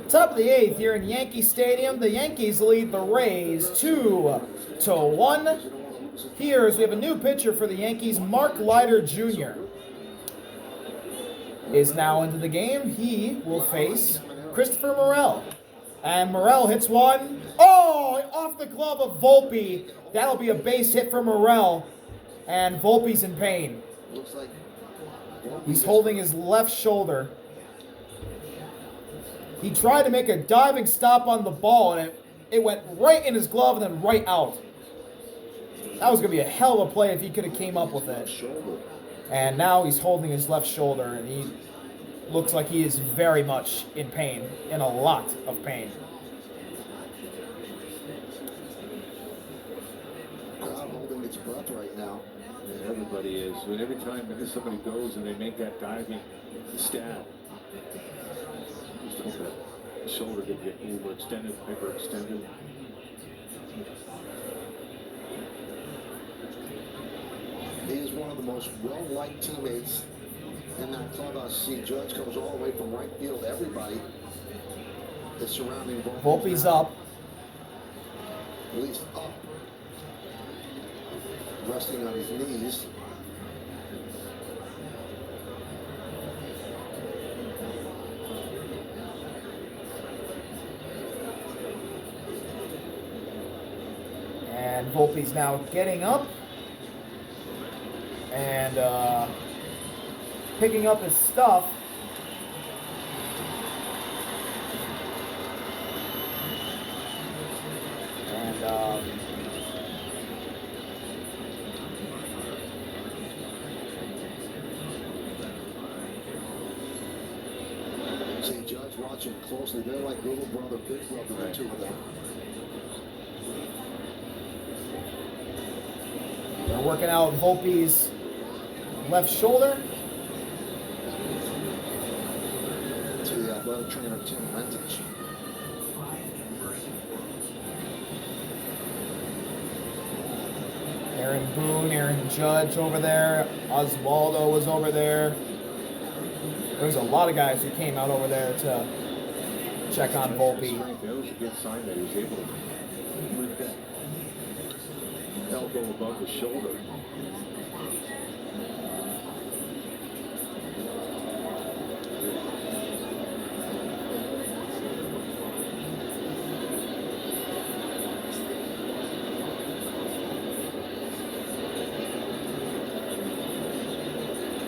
Top of the 8th here in Yankee Stadium. The Yankees lead the Rays 2-1. Here as we have a new pitcher for the Yankees, Mark Leiter Jr. is now into the game. He will face Christopher Morel. And Morel hits one. Oh, off the glove of Volpe. That'll be a base hit for Morel. And Volpe's in pain. He's holding his left shoulder. He tried to make a diving stop on the ball, and it went right in his glove and then right out. That was going to be a hell of a play if he could have came up with it. And now he's holding his left shoulder, and he looks like he is very much in pain, in a lot of pain. Crowd holding its breath right now. And everybody is. But every time somebody goes and they make that diving stab, just hope that the shoulder could get overextended, hyperextended. He is one of the most well-liked teammates in that clubhouse. See, Judge comes all the way from right field. Everybody is surrounding Volpe. Volpe's up. At least up. Resting on his knees. And Volpe's now getting up and picking up his stuff. And See, Judge watching closely. They're like little brother, big brother, the two of them. They're working out Volpe's left shoulder. To the athletic trainer, Tim Lentich. Aaron Boone, Aaron Judge over there. Oswaldo was over there. There's a lot of guys who came out over there to check on Volpe. That was a good sign that he was able to move that elbow above the shoulder.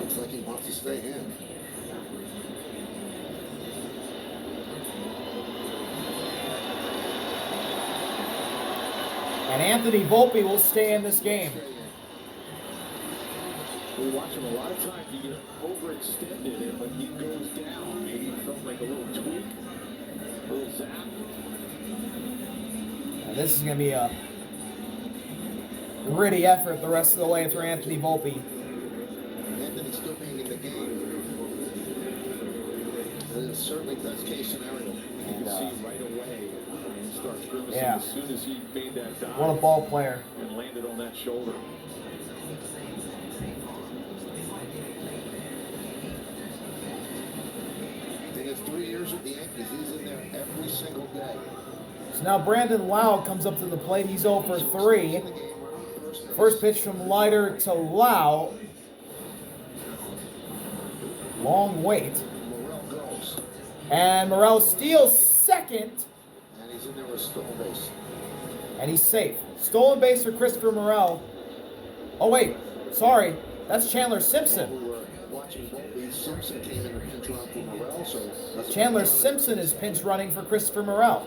Looks like he wants to stay in. And Anthony Volpe will stay in this game. We watch him a lot of times. He gets overextended, and when he goes down, maybe he felt like a little tweak, a little zap. And this is going to be a gritty effort the rest of the way for Anthony Volpe. Anthony still being in the game. That is certainly best case scenario. You can see right away and start grimacing Yeah. as soon as he made that dive. What a ball player. And landed on that shoulder. In his 3 years with the Yankees, he's in there every single day. So now Brandon Lau comes up to the plate. He's 0 for 3. First pitch from Leiter to Lau. Long wait. Morel goes. And Morel steals second. And he's in there with stolen base. And he's safe. Stolen base for Christopher Morel. Oh, wait. Sorry. That's Chandler Simpson. We were watching Volpe. Simpson came in and pinch run for Morel, so that's Chandler Simpson is pinch running for Christopher Morel.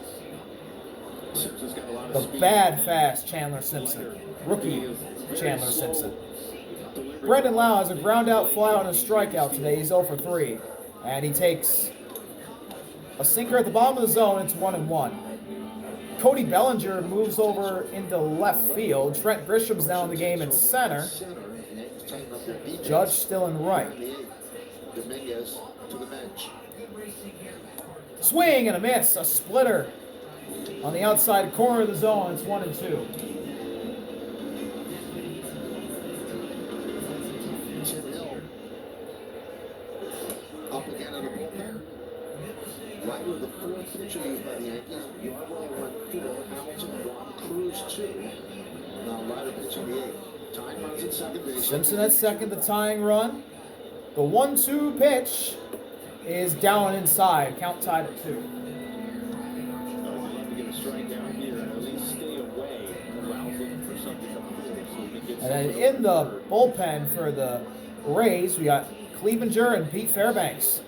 Simpson's got a lot of The speed. bad, fast Chandler Simpson. Rookie Chandler Simpson. Brandon Lau has a ground out, fly out, and a strikeout today. He's 0 for 3. And he takes a sinker at the bottom of the zone. It's 1-1. Cody Bellinger moves over into left field. Trent Grisham's now in the game in center. Judge still in right. Dominguez to the bench. Swing and a miss. A splitter on the outside corner of the zone. It's 1-2. Tim Hill up again in the bullpen. Right Remember the fourth pitcher used by the Yankees. Yarbrough went 4, Hamilton 1, Cruz 2. Now Leiter pitching the 8th. Tying runs at second base. Simpson at second, the tying run. The 1-2 pitch is down inside. Count tied at 2. I'd love to get a strikeout here and at least stay away. Allows looking for something to pull so we can get And then something in the over third. bullpen for the Rays, we got Clevenger and Pete Fairbanks.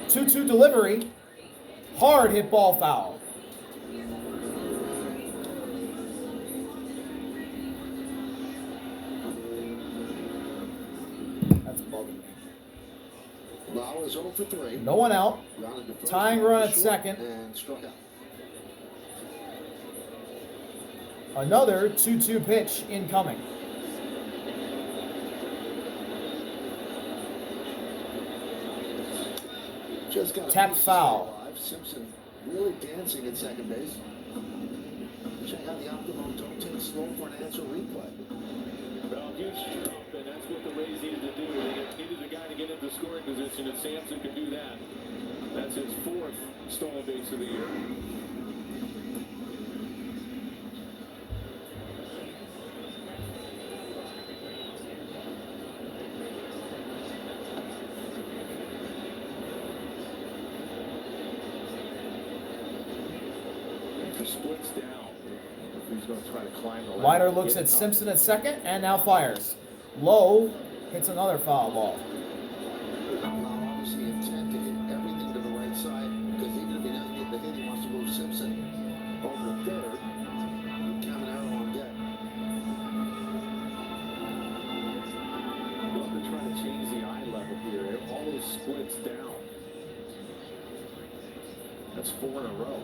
Two-two delivery. Hard hit ball foul. That's bugging me. Lau is 0 for 3. No one out. Grounded to first, Tying ball run for at short, second. And struck out. Another 2-2 pitch incoming. Just got a Tap piece to foul. stay alive. Simpson really dancing at second base. Check out the optimum don't take slow for an answer replay. Well, huge jump, and that's what the Rays needed to do. They needed a guy to get into scoring position, and Sampson could do that. That's his 4th stolen base of the year. He splits down. He's going to try to climb the ladder. Leiter looks at Simpson at second and now fires. Low hits another foul ball. Now, obviously intent to hit everything to the right side because even if he doesn't get the hit, he wants to move Simpson over to third. With Caminero on deck. Love to try to change the eye level here. It almost splits down. That's 4 in a row.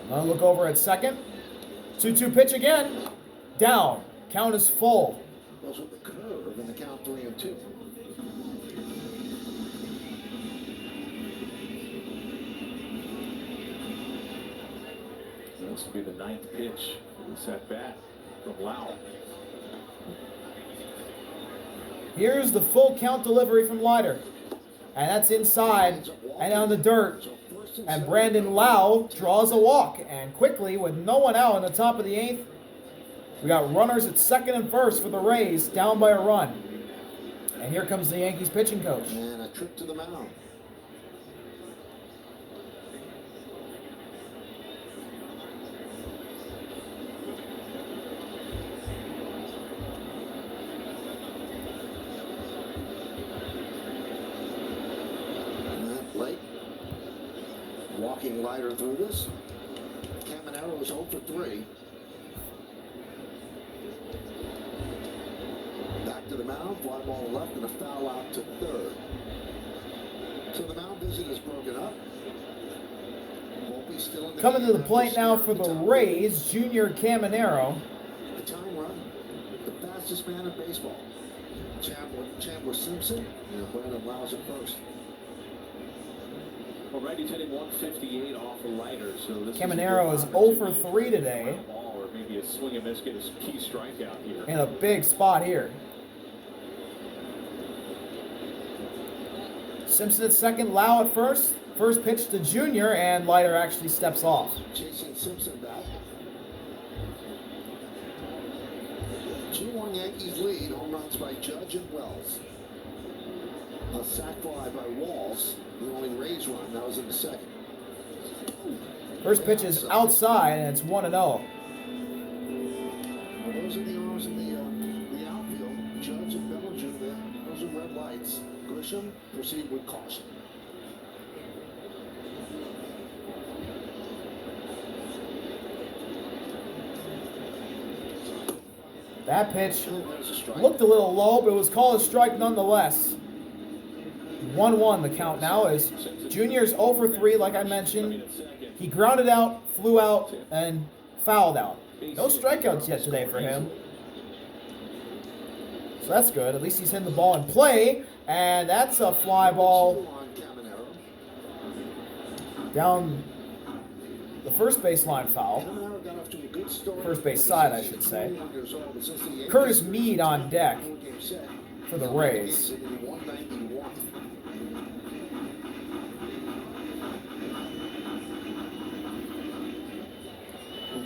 Another look over at second. 2-2 pitch again. Down. Count is full. Goes with the curve in the count 3-2. This will be the 9th pitch for this at bat from Lau. Here's the full count delivery from Leiter. And that's inside and on the dirt. And Brandon Lau draws a walk. And quickly, with no one out in the top of the 8th, we got runners at second and first for the Rays, down by a run. And here comes the Yankees pitching coach. And a trip to the mound. Late. Walking Leiter through this. Caminero is 0 for 3. Back to the mound, fly ball left and a foul out to third. So the mound visit is broken up. Volpe still in the Coming to the game plate after now snapping for the time. Rays, Junior Caminero. The time run, the fastest man in baseball. Chandler Simpson, and Brandon Lau's at first. Well, righty's hitting 158 off a Leiter, so this Caminero is a good 0 for opportunity 3 to today. ground ball or maybe a swing and miss, get a key strikeout here. In a big spot here. Simpson at second, Lau at first. First pitch to Junior, and Leiter actually steps off. Chasing Simpson back. 2-1 Yankees lead. Home runs by Judge and Wells. A sac fly by Walls. The only Rays run. That was in the second. First pitch is outside, and it's 1-0. Well, those are the arms in the outfield. Judge and Bellinger. Those are red lights. Grisham proceed with caution. That pitch There's a strike. looked a little low, but it was called a strike nonetheless. 1-1 the count now is Junior's 0 for 3, like I mentioned. He grounded out, flew out, and fouled out. No strikeouts yet today for him. So that's good. At least he's hitting the ball in play. And that's a fly ball On Caminero. down the first baseline foul. Caminero got off to a good start. First base side, I should say. 21 years old, but since the Yankees Curtis Mead on deck four-game set, for the Rays. 191.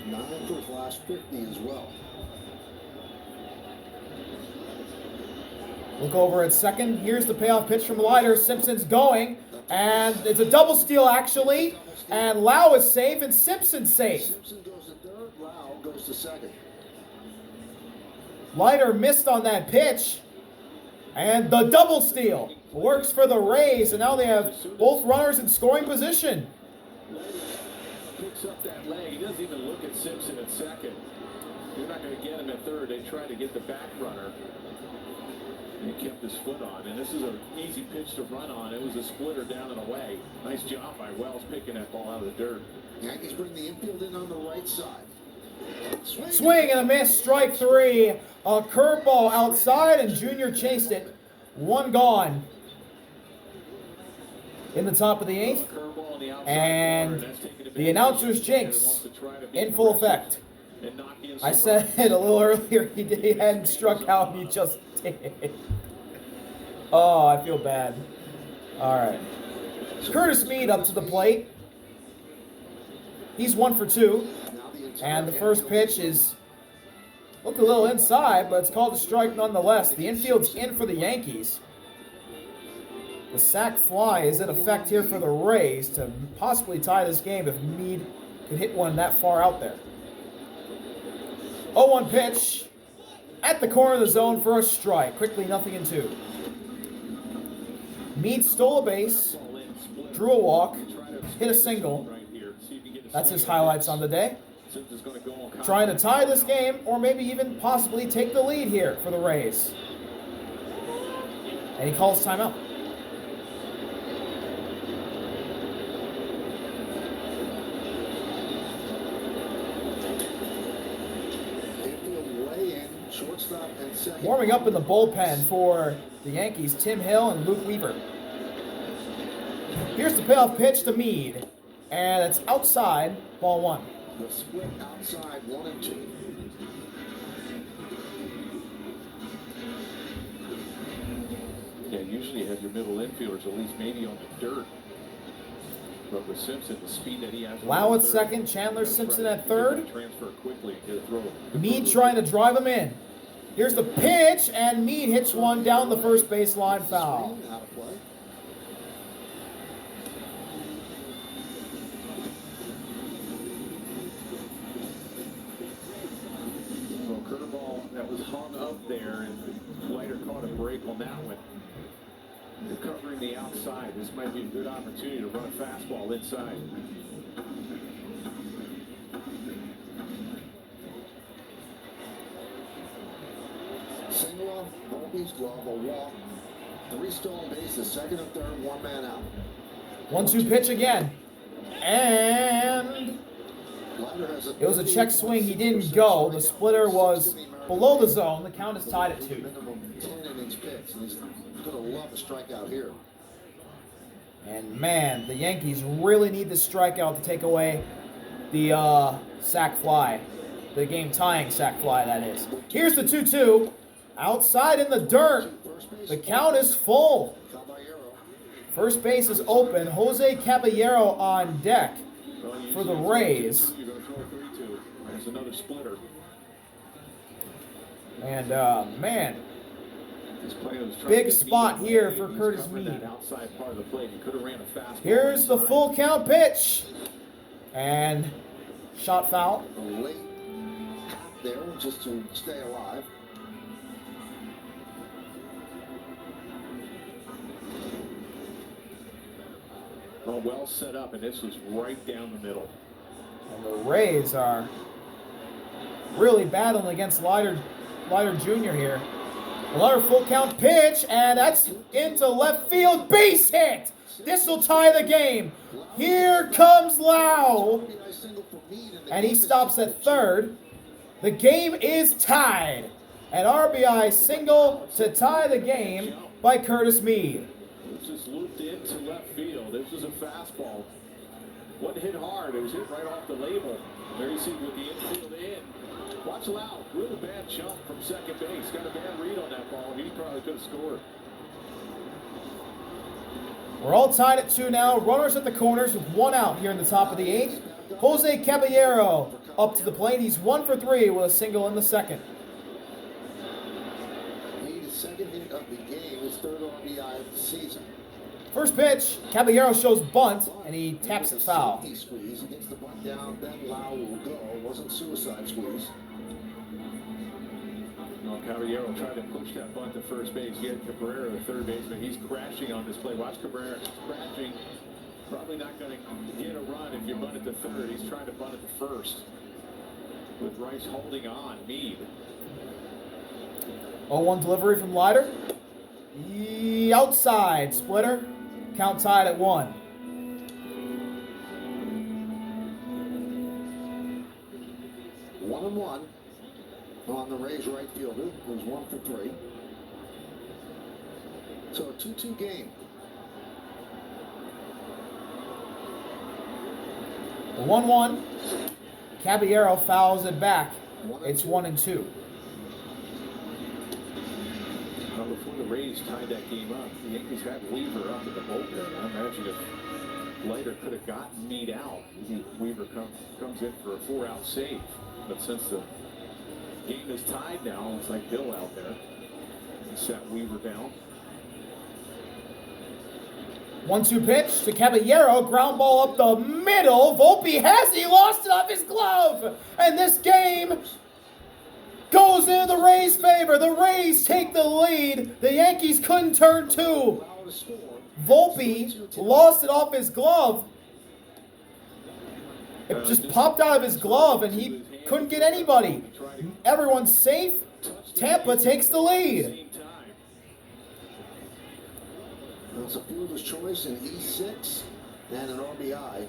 Nine for his last 50 as well. Look over at second. Here's the payoff pitch from Leiter. Simpson's going. And it's a double steal, actually. And Lau is safe, and Simpson's safe. Simpson goes to third. Lau goes to second. Leiter missed on that pitch. And the double steal works for the Rays. And now they have both runners in scoring position. Picks up that leg. He doesn't even look at Simpson at second. You're not going to get him at third. They tried to get the back runner. He kept his foot on, and this is an easy pitch to run on. It was a splitter down and away. Nice job by Wells picking that ball out of the dirt. Yankees bring the infield in on the right side. Swing and a miss, strike three. A curveball outside, and Junior chased it. One gone in the top of the eighth. And the announcer's jinx in full effect. I said it a little earlier, he hadn't struck out, and he just did. Oh, I feel bad. All right. Curtis Mead up to the plate. He's 1 for 2. And the first pitch is looked a little inside, but it's called a strike nonetheless. The infield's in for the Yankees. The sac fly is in effect here for the Rays to possibly tie this game if Mead could hit one that far out there. 0-1 pitch at the corner of the zone for a strike. Quickly, 0-2. Mead stole a base, drew a walk, hit a single. That's his highlights on the day. Trying to tie this game, or maybe even possibly take the lead here for the Rays. And he calls timeout. Warming up in the bullpen for the Yankees, Tim Hill and Luke Weaver. Here's the payoff pitch to Mead. And it's outside, ball 1. The split outside 1 and 2. Yeah, usually you have your middle infielders at least maybe on the dirt. But with Simpson, the speed that he has. Lau at second, Chandler Simpson at third. Transfer quickly, get a throw. Mead trying to drive him in. Here's the pitch, and Mead hits one down the first baseline foul. Well, curveball that was hung up there, and Leiter caught a break on that one. They're covering the outside. This might be a good opportunity to run a fastball inside. Single off Volpe's glove, a walk, 3 stolen bases, second and third, 1 man out. 1-2 pitch again. And it was a check swing. He didn't go. The splitter was below the zone. The count is tied at 2. Minimum 10 innings pitched, and he's going to love a strikeout here. And man, the Yankees really need the strikeout to take away the sac fly. The game tying sac fly, that is. Here's the 2-2. Outside in the dirt. The count is full. First base is open. Jose Caballero on deck for the Rays. There's another splitter. And man, big spot here for Curtis Mead. Here's the full count pitch. And shot foul. A late tap there just to stay alive. Well set up, and this was right down the middle. And the Rays are really battling against Leiter Jr. here. Another full count pitch, and that's into left field. Base hit! This will tie the game. Here comes Lau. And he stops at third. The game is tied. An RBI single to tie the game by Curtis Mead. This just looped into left field. This was a fastball. Wasn't hit hard. It was hit right off the label. There you see with the infield in. Watch Lau. Real bad jump from second base. Got a bad read on that ball. He probably could have scored. We're all tied at 2 now. Runners at the corners with 1 out here in the top of the 8th. Jose Caballero up to the plate. He's 1 for 3 with a single in the second. His second hit of the game, his third RBI of the season. First pitch, Caballero shows bunt, and he taps it foul. Squeeze. He gets the bunt down, then Lau will go. It wasn't suicide squeeze. Well, Caballero tried to push that bunt to first base. He had Cabrera, the third baseman. He's crashing on this play. Watch Cabrera crashing. Probably not going to get a run if you bunt it to third. He's trying to bunt it to first. With Rice holding on. Mead. 0-1 delivery from Leiter. Outside splitter. Count tied at 1. One and one on the Rays right fielder, who's 1 for 3. So a 2-2 game. The 1-1. Caballero fouls it back. It's 1-2. Well, before the Rays tied that game up, the Yankees had Weaver up at the bullpen. I imagine if Leiter could have gotten Mead out, Weaver comes in for a 4-out save. But since the game is tied now, it's like Bill out there. He sat Weaver down. 1-2 pitch to Caballero. Ground ball up the middle. Volpe has he lost it off his glove. And this game goes in the Rays' favor. The Rays take the lead. The Yankees couldn't turn 2. Volpe lost it off his glove. It just popped out of his glove and he couldn't get anybody. Everyone's safe. Tampa takes the lead. It's a fielder's choice in E6 and an RBI.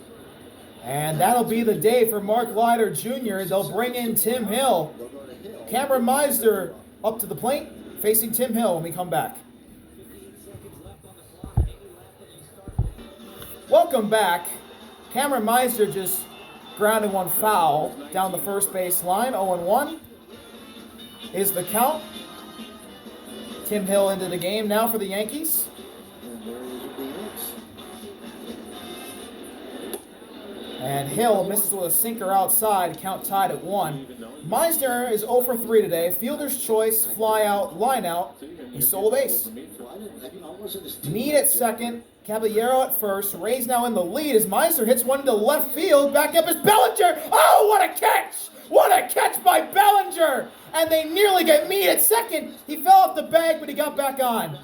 And that'll be the day for Mark Leiter Jr. They'll bring in Tim Hill. Cameron Meisner up to the plate, facing Tim Hill when we come back. Welcome back. Cameron Meisner just grounded one foul down the first base line. 0-1 is the count. Tim Hill into the game now for the Yankees. And Hill misses with a sinker outside, count tied at 1. Meisner is 0 for 3 today. Fielder's choice, fly out, line out. He stole a base. Mead at second, Caballero at first. Rays now in the lead as Meisner hits one into left field. Back up is Bellinger. Oh, what a catch! What a catch by Bellinger! And they nearly get Mead at second. He fell off the bag, but he got back on.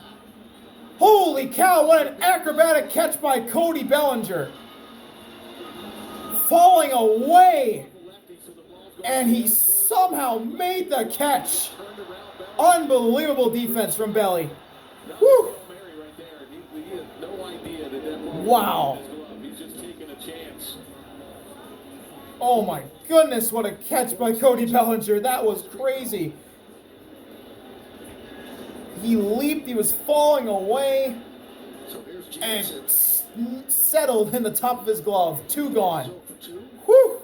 Holy cow, what an acrobatic catch by Cody Bellinger. Falling away, and he somehow made the catch. Unbelievable defense from Belly. Woo. Wow. Oh my goodness, what a catch by Cody Bellinger. That was crazy. He leaped, he was falling away, and settled in the top of his glove. 2 gone. Whew.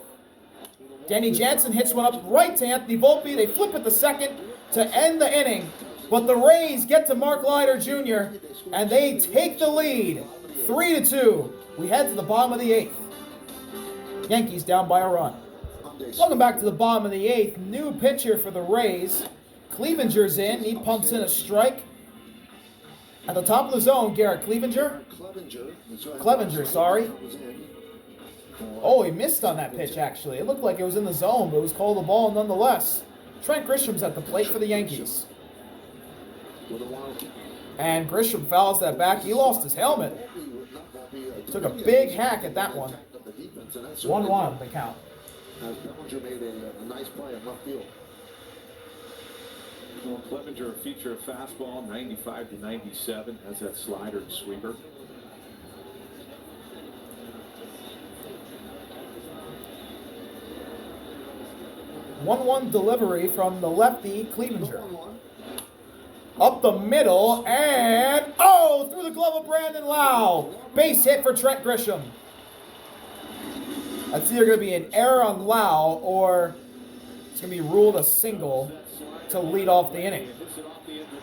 Danny Jansen hits one up right to Anthony Volpe. They flip it the second to end the inning. But the Rays get to Mark Leiter Jr. and they take the lead. 3-2. We head to the bottom of the 8th. Yankees down by a run. Welcome back to the bottom of the 8th. New pitcher for the Rays. Clevenger's in. He pumps in a strike. At the top of the zone, Garrett Clevenger. Clevenger, sorry. Oh, he missed on that pitch, actually. It looked like it was in the zone, but it was called a ball nonetheless. Trent Grisham's at the plate for the Yankees. And Grisham fouls that back. He lost his helmet. Took a big hack at that one. 1-1 the count. Bellinger made a nice play in left field. Well, Clevenger, a feature of fastball, 95 to 97, has that slider and sweeper. One delivery from the lefty Clevenger. Up the middle, and through the glove of Brandon Lau. Base hit for Trent Grisham. That's either going to be an error on Lau or It's going to be ruled a single to lead off the inning.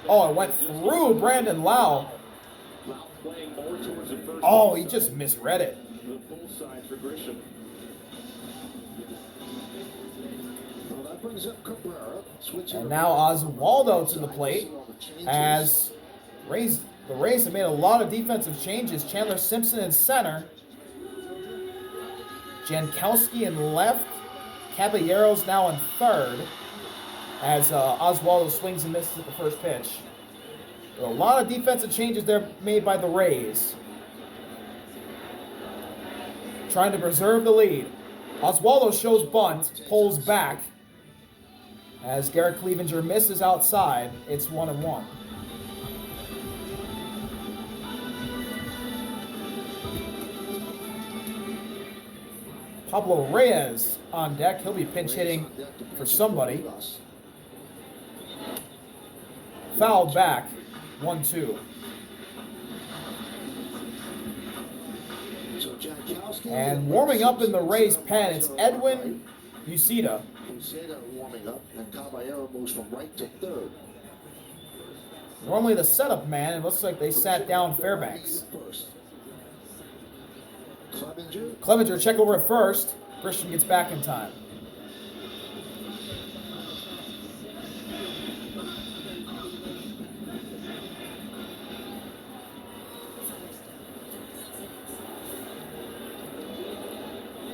Oh, it went through Brandon Lau. Oh, he just misread it. And now Oswaldo to the plate as the Rays have made a lot of defensive changes. Chandler Simpson in center. Jankowski in left. Caballeros now in third as Oswaldo swings and misses at the first pitch. A lot of defensive changes there made by the Rays. Trying to preserve the lead. Oswaldo shows bunt, pulls back. As Garrett Clevenger misses outside, it's 1-1. Pablo Reyes on deck. He'll be pinch hitting for somebody. Fouled back, 1-2. And warming up in the Rays pen, it's Edwin Uceda. Warming up, and Caballero moves from right to third. Normally the setup man, it looks like they sat down Fairbanks. Clevenger check over at first. Christian gets back in time.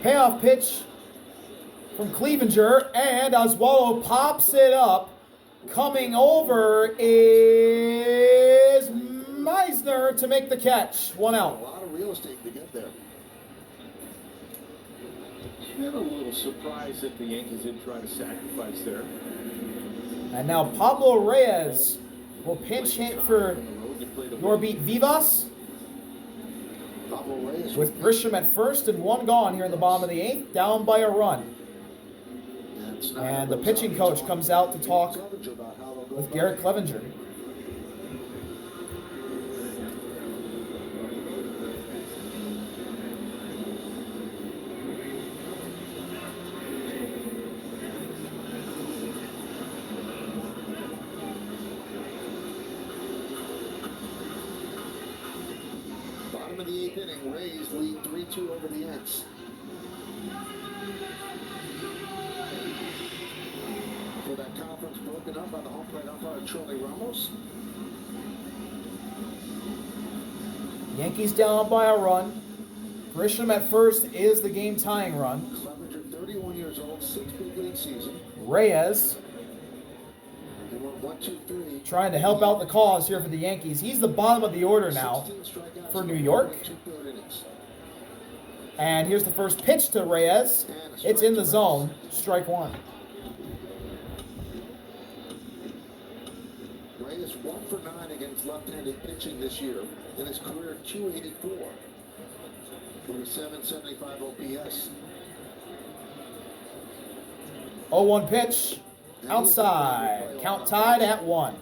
Payoff pitch from Clevenger, and Oswaldo pops it up. Coming over is Meisner to make the catch. 1 out. A lot of real estate to get there. I'm a little surprised that the Yankees didn't try to sacrifice there. And now Pablo Reyes will pinch hit for Norbert Vivas. With Grisham at first and 1 gone here in the bottom of the 8th, down by a run. And the pitching coach comes out to talk with Garrett Clevenger. Bottom of the 8th inning, Rays lead 3-2 over the Yanks. For that conference broken up by the home plate umpire Charlie Ramos. Yankees down by a run. Grisham at first is the game tying run. Clevenger, 31 years old, 6 big league season. Reyes They went 1-2-3. trying to help out the cause here for the Yankees. He's the bottom of the order now for New York. And here's the first pitch to Reyes. It's in the zone. Strike 1. Reyes 1 for 9 against left-handed pitching this year. In his career, 284 with a 775 OPS. 0-1 pitch. Outside. Count tied at 1.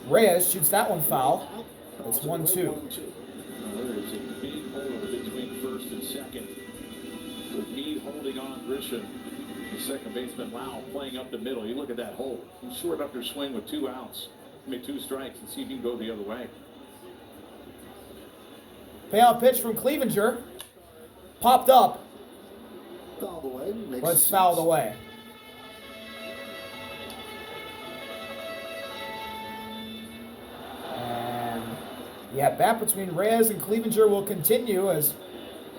Reyes shoots that one foul. It's 1-2. There is a big hole between first and second. With Meade holding on Grisham. The second baseman Lau playing up the middle. You look at that hole. You short up your swing with 2 outs. I mean 2 strikes and see if you can go the other way. Payoff pitch from Clevenger. Popped up. Fouled away. But it's fouled away. The at-bat between Reyes and Clevenger will continue as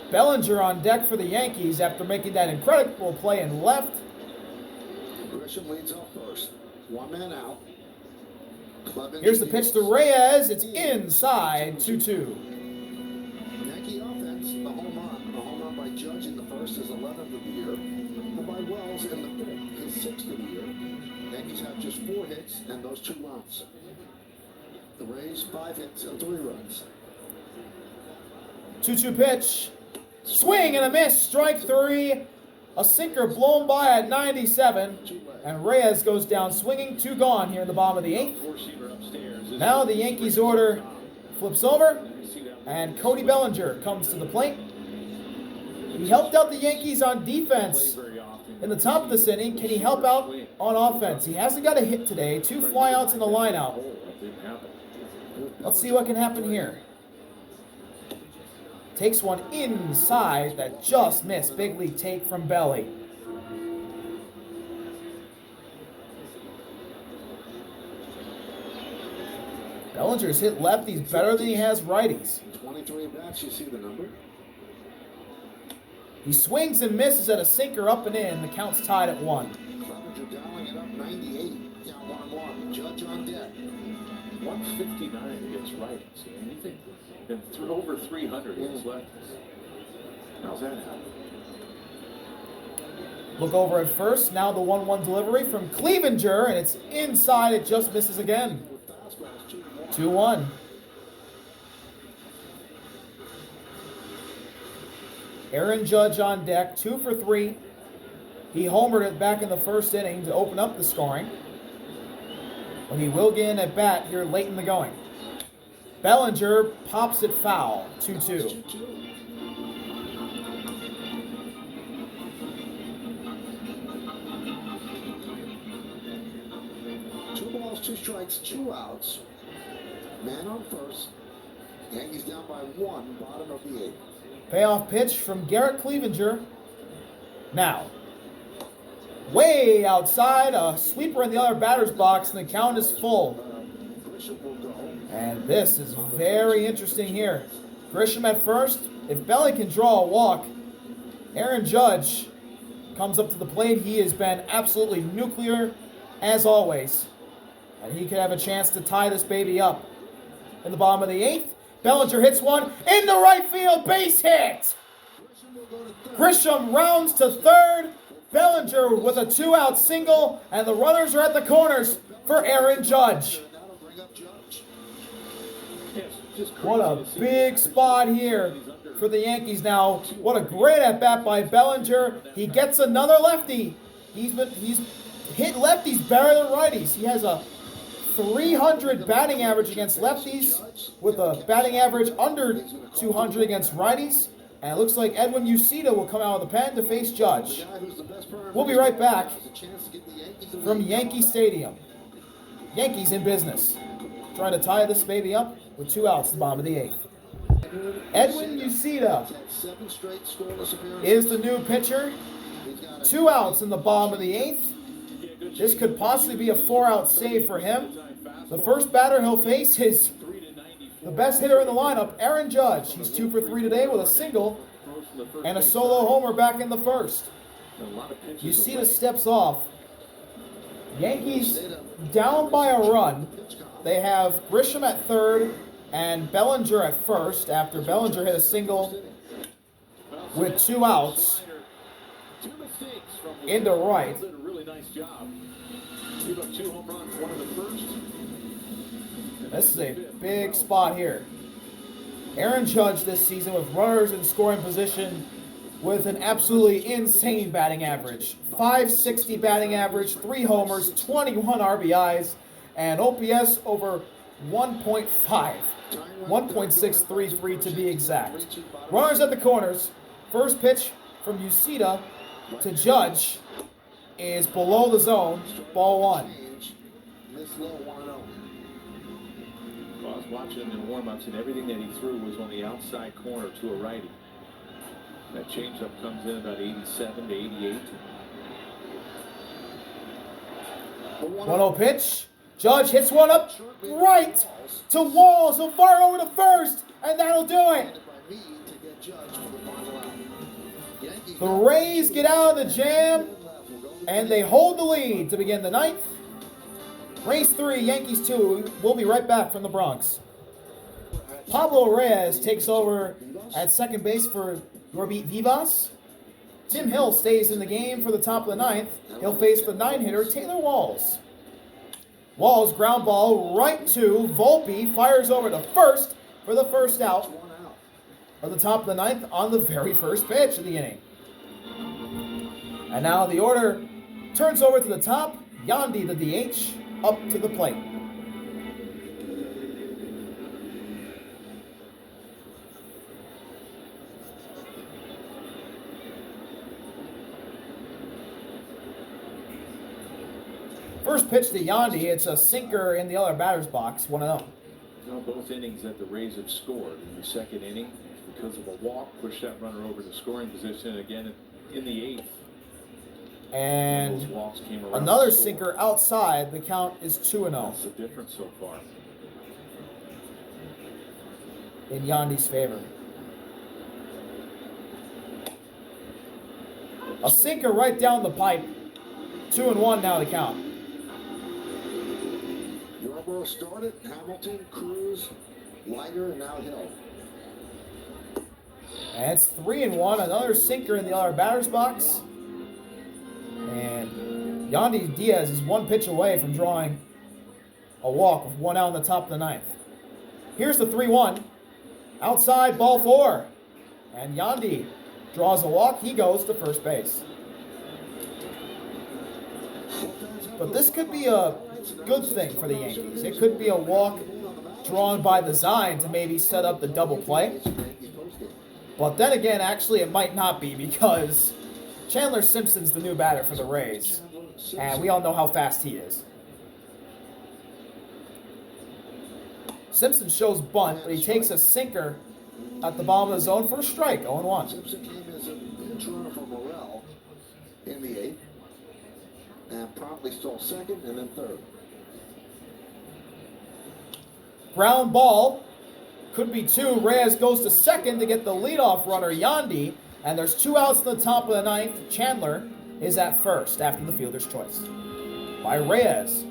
Bellinger on deck for the Yankees after making that incredible play in left. Grisham leads off first. 1 man out. Here's the pitch to Reyes. It's inside, 2-2. Yankee offense, the home run. A home run by Judge in the first, his 11th of the year. And by Wells in the 5th, his 6th of the year. Yankees have just 4 hits and those 2 runs. The Rays 5 hits and 3 runs. 2-2 pitch. Swing and a miss. Strike 3. A sinker blown by at 97, and Reyes goes down swinging, 2 gone here in the bottom of the 8th. Now the Yankees order flips over, and Cody Bellinger comes to the plate. He helped out the Yankees on defense in the top of this inning. Can he help out on offense? He hasn't got a hit today. 2 flyouts in the lineout. Let's see what can happen here. Takes one inside that just missed. Big league take from Belly. Bellinger's hit lefties better than he has righties. 23 bats, you see the number. He swings and misses at a sinker up and in. The count's tied at 1. Clevenger dialing it up, 98. Down 1-1. Judge on deck. 159 against righties. Anything? And over 300 against lefties. How's that happen? Look over at first. Now the 1-1 delivery from Clevenger, and it's inside. It just misses again. 2-1. Aaron Judge on deck, 2 for 3. He homered it back in the first inning to open up the scoring. But he will get in at bat here late in the going. Bellinger pops it foul, 2-2. Two balls, 2 strikes, 2 outs. Man on first. Yankees down by 1, bottom of the 8th. Payoff pitch from Garrett Clevenger. Now, way outside, a sweeper in the other batter's box, and the count is full. And this is very interesting here. Grisham at first. If Belly can draw a walk, Aaron Judge comes up to the plate. He has been absolutely nuclear, as always. And he could have a chance to tie this baby up. In the bottom of the 8th, Bellinger hits one in the right field, base hit! Grisham rounds to third. Bellinger with a 2-out single, and the runners are at the corners for Aaron Judge. What a big spot here for the Yankees now. What a great at-bat by Bellinger. He gets another lefty. He's hit lefties better than righties. He has a 300 batting average against lefties with a batting average under 200 against righties. And it looks like Edwin Uceda will come out of the pen to face Judge. We'll be right back from Yankee Stadium. Yankees in business. Trying to tie this baby up with 2 outs at the bottom of the 8th. Edwin Uceda is the new pitcher. 2 outs in the bottom of the 8th. This could possibly be a 4-out save for him. The first batter he'll face is the best hitter in the lineup, Aaron Judge. He's 2 for 3 today with a single and a solo homer back in the first. Uceda steps off. Yankees down by a run. They have Grisham at third and Bellinger at first after Bellinger hit a single with 2 outs into right. This is a big spot here. Aaron Judge this season with runners in scoring position with an absolutely insane batting average. .560 batting average, 3 homers, 21 RBIs, and OPS over 1.5. 1.633 to be exact. Runners at the corners. First pitch from Uceda to Judge is below the zone. Ball 1. I was watching him in warm-ups, and everything that he threw was on the outside corner to a righty. That changeup comes in about 87 to 88. 1-0 pitch. Judge hits one up right to Walls. He'll fire over to first, and that'll do it. The Rays get out of the jam, and they hold the lead to begin the 9th. Rays 3, Yankees 2. We'll be right back from the Bronx. Pablo Reyes takes over at second base for Yorbeat Vivas. Tim Hill stays in the game for the top of the 9th. He'll face the 9-hitter Taylor Walls. Walls ground ball right to Volpe. Fires over to first for the first out of the top of the 9th on the very first pitch of the inning. And now the order turns over to the top. Yandy, the DH, up to the plate. First pitch to Yandy, it's a sinker in the other batter's box, 1-0. Now both innings that the Rays have scored. In the second inning, because of a walk, pushed that runner over to scoring position. Again, in the eighth. And those walks came around another the score. sinker outside. The count is 2-0 That's the difference so far. in Yandy's favor. A sinker right down the pipe. 2-1 now to count. Yarborough started, Hamilton, Cruz, Leiter, and now Hill. And it's 3-1. Another sinker in the other batter's box. And Yandy Diaz is one pitch away from drawing a walk with 1 out in the top of the ninth. Here's the 3-1. Outside, ball 4. And Yandy draws a walk. He goes to first base. But this could be a good thing for the Yankees. It could be a walk drawn by design to maybe set up the double play. But then again, actually it might not be, because Chandler Simpson's the new batter for the Rays. And we all know how fast he is. Simpson shows bunt, but he takes a sinker at the bottom of the zone for a strike, 0-1. Simpson came as a pinch runner for Morrell in the eighth, and promptly stole second and then third. Ground ball. Could be 2. Reyes goes to second to get the leadoff runner, Yandy. And there's 2 outs in the top of the ninth. Chandler is at first after the fielder's choice by Reyes.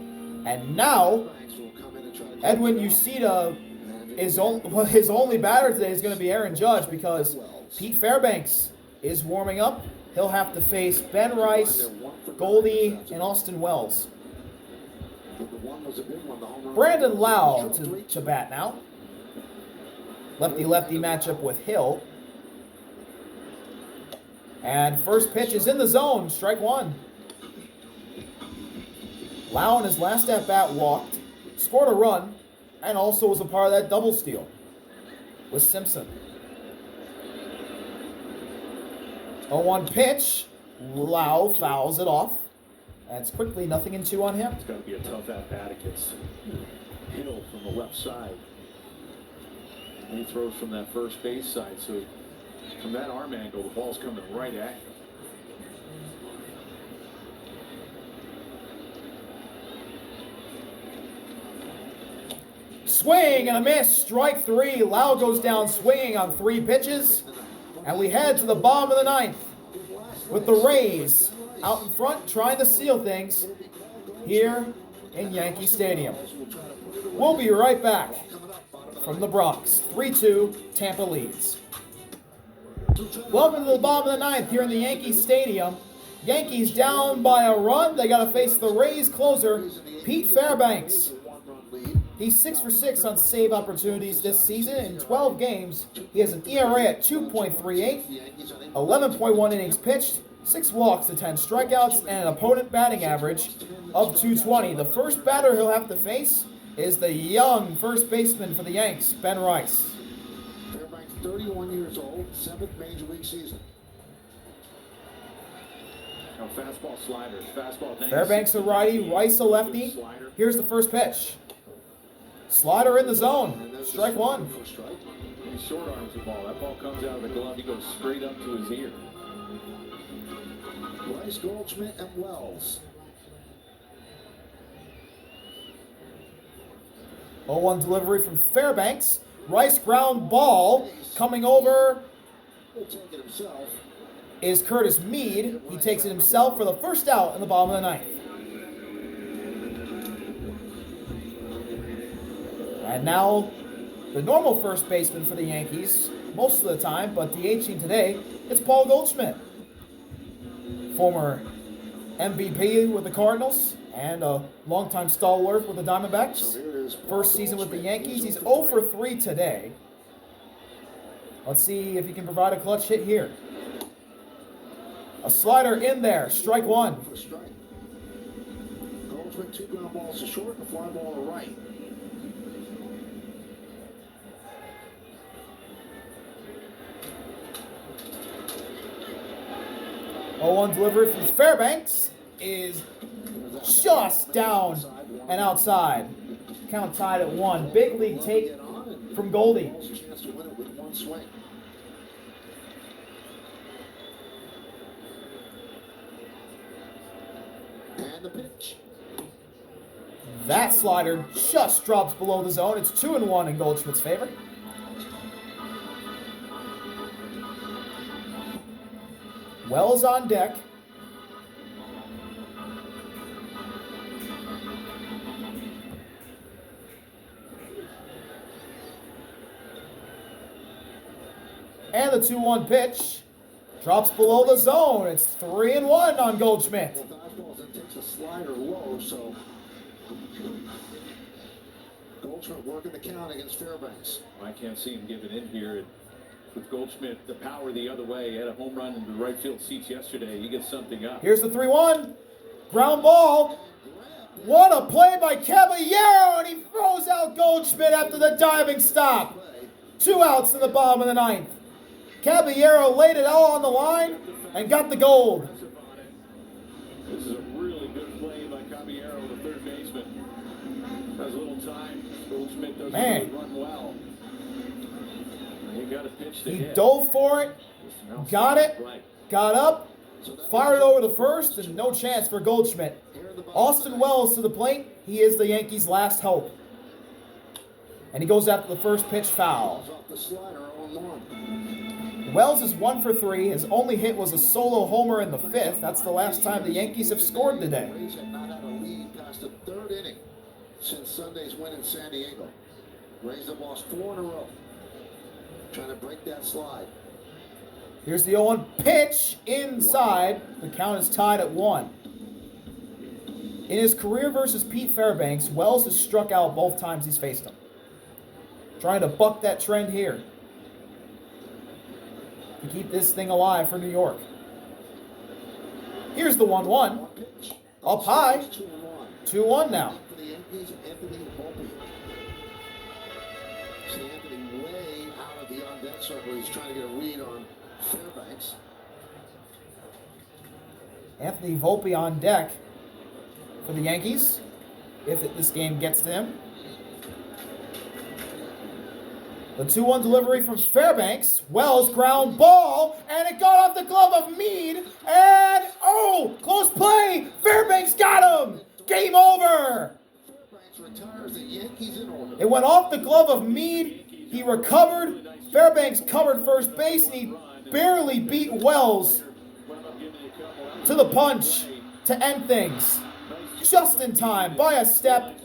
And now, Edwin Uceda is his only batter today is going to be Aaron Judge, because Pete Fairbanks is warming up. He'll have to face Ben Rice, Goldie, and Austin Wells. Brandon Lau to bat now. Lefty-lefty matchup with Hill. And first pitch is in the zone, strike 1. Lau in his last at-bat walked, scored a run, and also was a part of that double steal with Simpson. 0-1 pitch. Lau fouls it off. That's quickly 0-2 on him. It's got to be a tough at-bat against Hill from the left side. And he throws from that first base side, so from that arm angle, the ball's coming right at you. Swing and a miss, strike 3. Lau goes down swinging on 3 pitches. And we head to the bottom of the ninth with the Rays out in front trying to seal things here in Yankee Stadium. We'll be right back from the Bronx. 3-2, Tampa leads. Welcome to the bottom of the ninth here in the Yankee Stadium. Yankees down by a run. They got to face the Rays closer, Pete Fairbanks. He's 6 for 6 on save opportunities this season. In 12 games, he has an ERA at 2.38, 11.1 innings pitched, 6 walks to 10 strikeouts, and an opponent batting average of 220. The first batter he'll have to face is the young first baseman for the Yanks, Ben Rice. Fairbanks, 31 years old, 7th major league season. Now fastball, sliders, fastball. Fairbanks a righty, Rice a lefty. Here's the first pitch. Slider in the zone, strike 1. He short arms the ball. That ball comes out of the glove. He goes straight up to his ear. Rice, Goldschmidt, and Wells. 0-1 delivery from Fairbanks. Rice ground ball. Coming over He'll take it himself. is Curtis Mead. He takes it himself for the first out in the bottom of the ninth. And now the normal first baseman for the Yankees, most of the time, but DHing today, it's Paul Goldschmidt. Former MVP with the Cardinals and a longtime stalwart with the Diamondbacks. First season with the Yankees. He's 0 for 3 today. Let's see if he can provide a clutch hit here. A slider in there. Strike one. For a strike. Goldschmidt, 2 ground balls to short, and a fly ball to right. Oh, 0-1 delivery from Fairbanks is just down and outside. Count tied at 1. Big league take from Goldie. Chance to win it with 1 swing. And the pitch. That slider just drops below the zone. It's 2-1 in Goldschmidt's favor. Wells on deck. And the 2-1 pitch drops below the zone. It's 3-1 on Goldschmidt. Well, fastballs, it takes a slider low, so Goldschmidt working the count against Fairbanks. I can't see him giving in here. With Goldschmidt, the power the other way. He had a home run in the right field seats yesterday. He gets something up. Here's the 3-1. Ground ball. What a play by Caballero, and he throws out Goldschmidt after the diving stop. 2 outs in the bottom of the 9th. Caballero laid it all on the line and got the gold. This is a really good play by Caballero, the third baseman. Has a little time. Goldschmidt doesn't really run well. He got a pitch to He hit. dove for it, got it, got up, fired it over the first, and no chance for Goldschmidt. Austin Wells to the plate. He is the Yankees' last hope. And he goes after the first pitch foul. Wells is 1 for 3. His only hit was a solo homer in the 5th. That's the last time the Yankees have scored today. Rays have not had a lead past the 3rd inning since Sunday's win in San Diego. Rays have lost 4 in a row. Trying to break that slide. Here's the 0-1 pitch inside. The count is tied at 1. In his career versus Pete Fairbanks, Wells has struck out both times he's faced him. Trying to buck that trend here to keep this thing alive for New York. Here's the 1-1. Up high. 2-1 now. For the Yankees, Anthony Volpe. See Anthony way out of the on-deck circle. He's trying to get a read on Fairbanks. Anthony Volpe on deck for the Yankees, if this game gets to him. The 2-1 delivery from Fairbanks. Wells ground ball, and it got off the glove of Meade. And, oh, close play. Fairbanks got him. Game over. Fairbanks retires the Yankees in order. It went off the glove of Meade. He recovered. Fairbanks covered first base, and he barely beat Wells to the punch to end things. Just in time, by a step.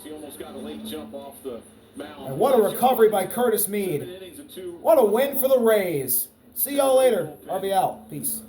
He almost got a late jump off the mound. And what a recovery by Curtis Meade. What a win for the Rays. See y'all later. RB out. Peace.